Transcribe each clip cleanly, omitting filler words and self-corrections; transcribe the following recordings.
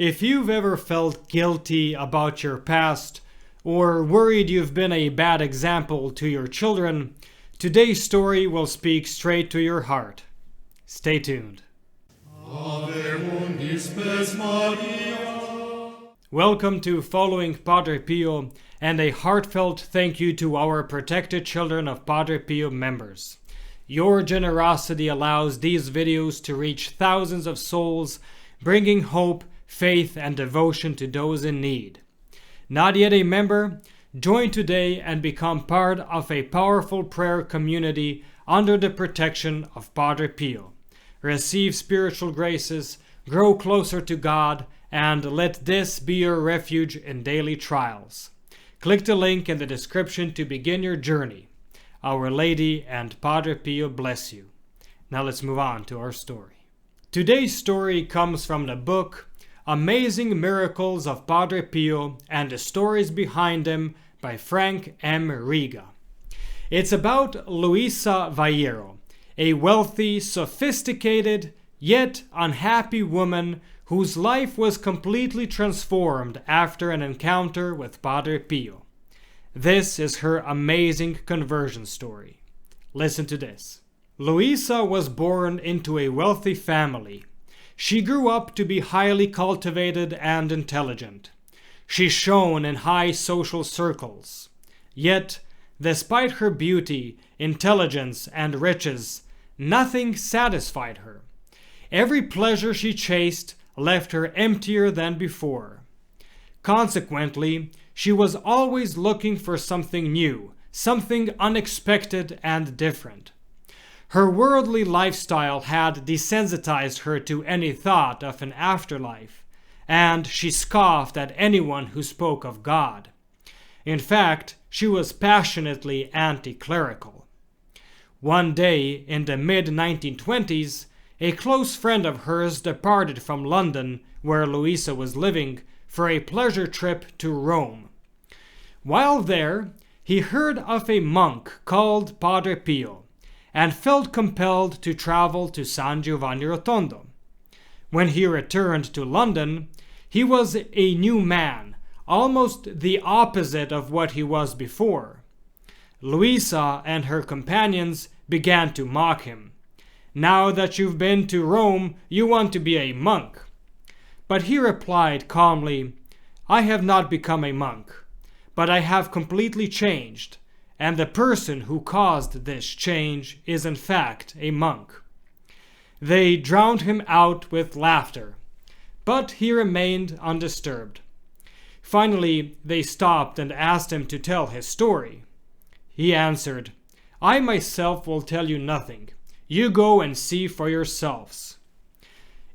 If you've ever felt guilty about your past or worried you've been a bad example to your children, today's story will speak straight to your heart. Stay tuned. Welcome to Following Padre Pio, and a heartfelt thank you to our protected children of Padre Pio members. Your generosity allows these videos to reach thousands of souls, bringing hope, faith, and devotion to those in need. Not yet a member? Join today and become part of a powerful prayer community under the protection of Padre Pio. Receive spiritual graces, grow closer to God, and let this be your refuge in daily trials. Click the link in the description to begin your journey. Our Lady and Padre Pio bless you. Now let's move on to our story. Today's story comes from the book Amazing Miracles of Padre Pio and the Stories Behind Them by Frank M. Riga. It's about Luisa Vairo, a wealthy, sophisticated, yet unhappy woman whose life was completely transformed after an encounter with Padre Pio. This is her amazing conversion story. Listen to this. Luisa was born into a wealthy family. She grew up to be highly cultivated and intelligent. She shone in high social circles. Yet, despite her beauty, intelligence, and riches, nothing satisfied her. Every pleasure she chased left her emptier than before. Consequently, she was always looking for something new, something unexpected and different. Her worldly lifestyle had desensitized her to any thought of an afterlife, and she scoffed at anyone who spoke of God. In fact, she was passionately anti-clerical. One day, in the mid-1920s, a close friend of hers departed from London, where Luisa was living, for a pleasure trip to Rome. While there, he heard of a monk called Padre Pio, and felt compelled to travel to San Giovanni Rotondo. When he returned to London, he was a new man, almost the opposite of what he was before. Luisa and her companions began to mock him. "Now that you've been to Rome, you want to be a monk." But he replied calmly, "I have not become a monk, but I have completely changed, and the person who caused this change is in fact a monk." They drowned him out with laughter, but he remained undisturbed. Finally, they stopped and asked him to tell his story. He answered, "I myself will tell you nothing. You go and see for yourselves."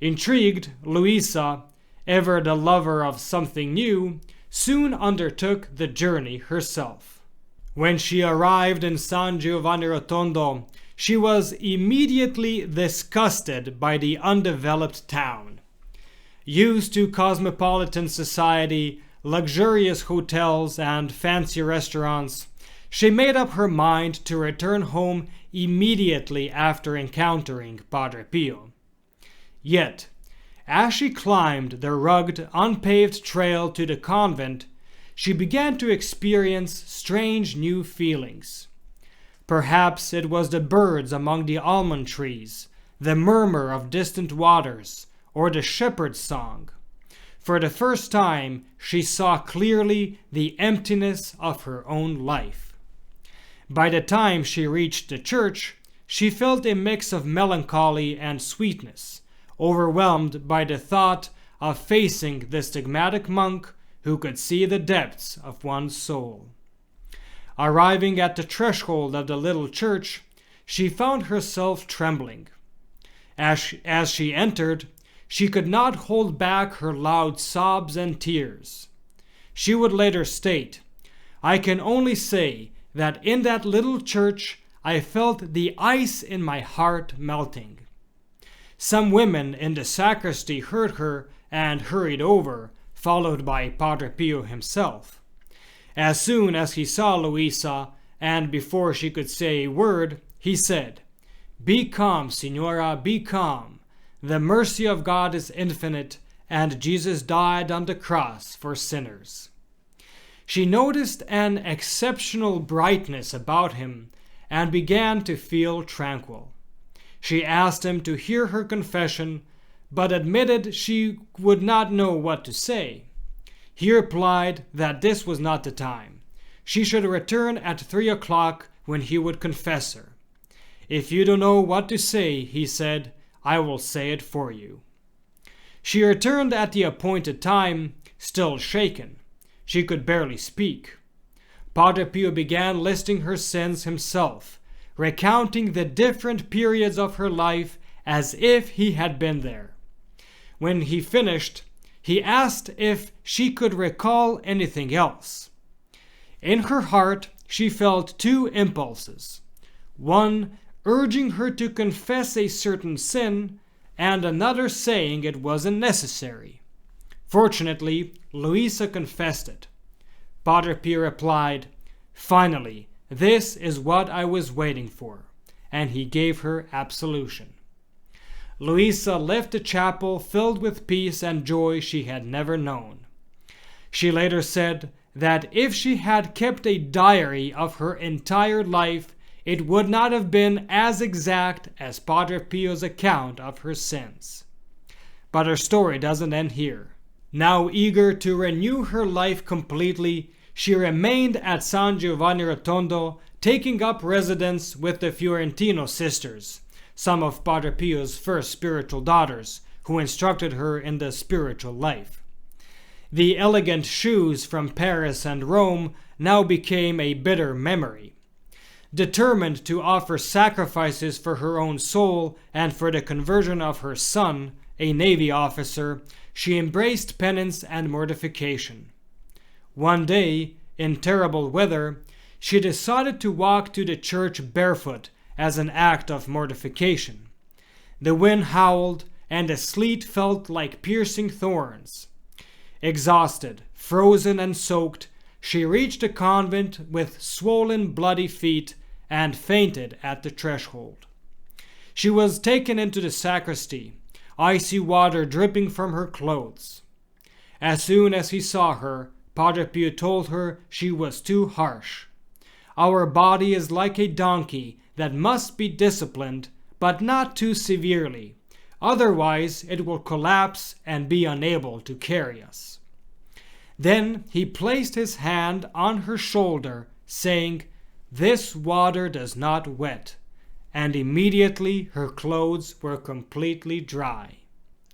Intrigued, Luisa, ever the lover of something new, soon undertook the journey herself. When she arrived in San Giovanni Rotondo, she was immediately disgusted by the undeveloped town. Used to cosmopolitan society, luxurious hotels, and fancy restaurants, she made up her mind to return home immediately after encountering Padre Pio. Yet, as she climbed the rugged, unpaved trail to the convent, she began to experience strange new feelings. Perhaps it was the birds among the almond trees, the murmur of distant waters, or the shepherd's song. For the first time, she saw clearly the emptiness of her own life. By the time she reached the church, she felt a mix of melancholy and sweetness, overwhelmed by the thought of facing the stigmatic monk who could see the depths of one's soul. Arriving at the threshold of the little church, she found herself trembling. As she entered, she could not hold back her loud sobs and tears. She would later state, "I can only say that in that little church I felt the ice in my heart melting." Some women in the sacristy heard her and hurried over, followed by Padre Pio himself. As soon as he saw Luisa, and before she could say a word, he said, "Be calm, Signora, be calm. The mercy of God is infinite, and Jesus died on the cross for sinners. She noticed an exceptional brightness about him and began to feel tranquil. She asked him to hear her confession, but admitted she would not know what to say. He replied that this was not the time. She should return at 3 o'clock when he would confess her. "If you don't know what to say," he said, "I will say it for you." She returned at the appointed time, still shaken. She could barely speak. Padre Pio began listing her sins himself, recounting the different periods of her life as if he had been there. When he finished, he asked if she could recall anything else. In her heart, she felt two impulses. One urging her to confess a certain sin, and another saying it wasn't necessary. Fortunately, Luisa confessed it. Padre Pio replied, "Finally, this is what I was waiting for," and he gave her absolution. Luisa left the chapel filled with peace and joy she had never known. She later said that if she had kept a diary of her entire life, it would not have been as exact as Padre Pio's account of her sins. But her story doesn't end here. Now eager to renew her life completely, she remained at San Giovanni Rotondo, taking up residence with the Fiorentino sisters, some of Padre Pio's first spiritual daughters, who instructed her in the spiritual life. The elegant shoes from Paris and Rome now became a bitter memory. Determined to offer sacrifices for her own soul and for the conversion of her son, a Navy officer, she embraced penance and mortification. One day, in terrible weather, she decided to walk to the church barefoot as an act of mortification. The wind howled, and the sleet felt like piercing thorns. Exhausted, frozen, and soaked, she reached the convent with swollen, bloody feet and fainted at the threshold. She was taken into the sacristy, icy water dripping from her clothes. As soon as he saw her, Padre Pio told her she was too harsh. "Our body is like a donkey that must be disciplined, but not too severely. Otherwise, it will collapse and be unable to carry us." Then he placed his hand on her shoulder, saying, "This water does not wet," and immediately her clothes were completely dry.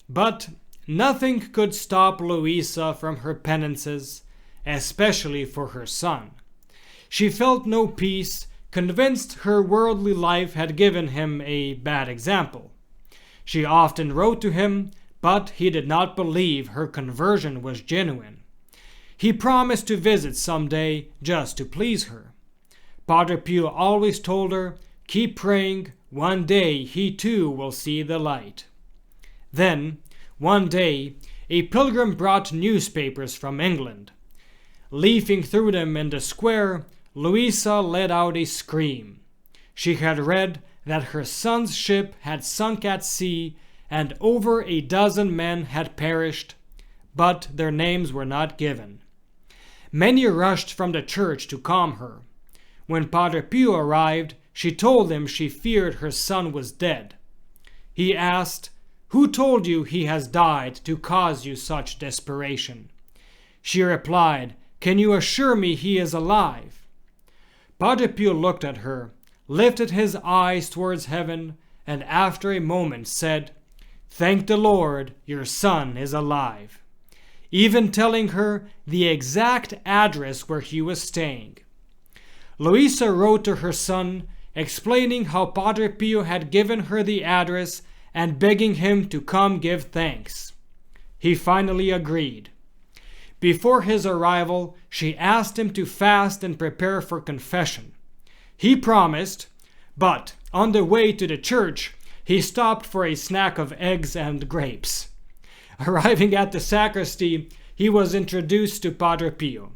But nothing could stop Luisa from her penances, especially for her son. She felt no peace, convinced her worldly life had given him a bad example. She often wrote to him, but he did not believe her conversion was genuine. He promised to visit someday just to please her. Padre Pio always told her, "Keep praying, one day he too will see the light." Then, one day, a pilgrim brought newspapers from England. Leafing through them in the square, Luisa let out a scream. She had read that her son's ship had sunk at sea and over a dozen men had perished, but their names were not given. Many rushed from the church to calm her. When Padre Pio arrived, she told him she feared her son was dead. He asked, "Who told you he has died to cause you such desperation?" She replied, "Can you assure me he is alive?" Padre Pio looked at her, lifted his eyes towards heaven, and after a moment said, "Thank the Lord, your son is alive," even telling her the exact address where he was staying. Luisa wrote to her son, explaining how Padre Pio had given her the address and begging him to come give thanks. He finally agreed. Before his arrival, she asked him to fast and prepare for confession. He promised, but on the way to the church, he stopped for a snack of eggs and grapes. Arriving at the sacristy, he was introduced to Padre Pio.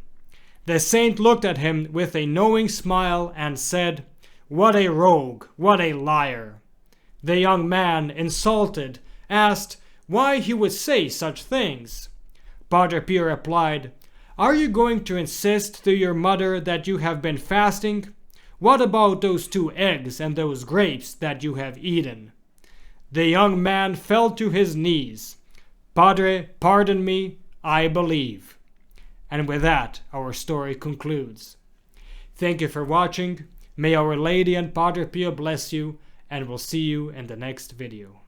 The saint looked at him with a knowing smile and said, "What a rogue, what a liar." The young man, insulted, asked why he would say such things. Padre Pio replied, "Are you going to insist to your mother that you have been fasting? What about those 2 eggs and those grapes that you have eaten?" The young man fell to his knees. "Padre, pardon me, I believe." And with that, our story concludes. Thank you for watching. May Our Lady and Padre Pio bless you, and we'll see you in the next video.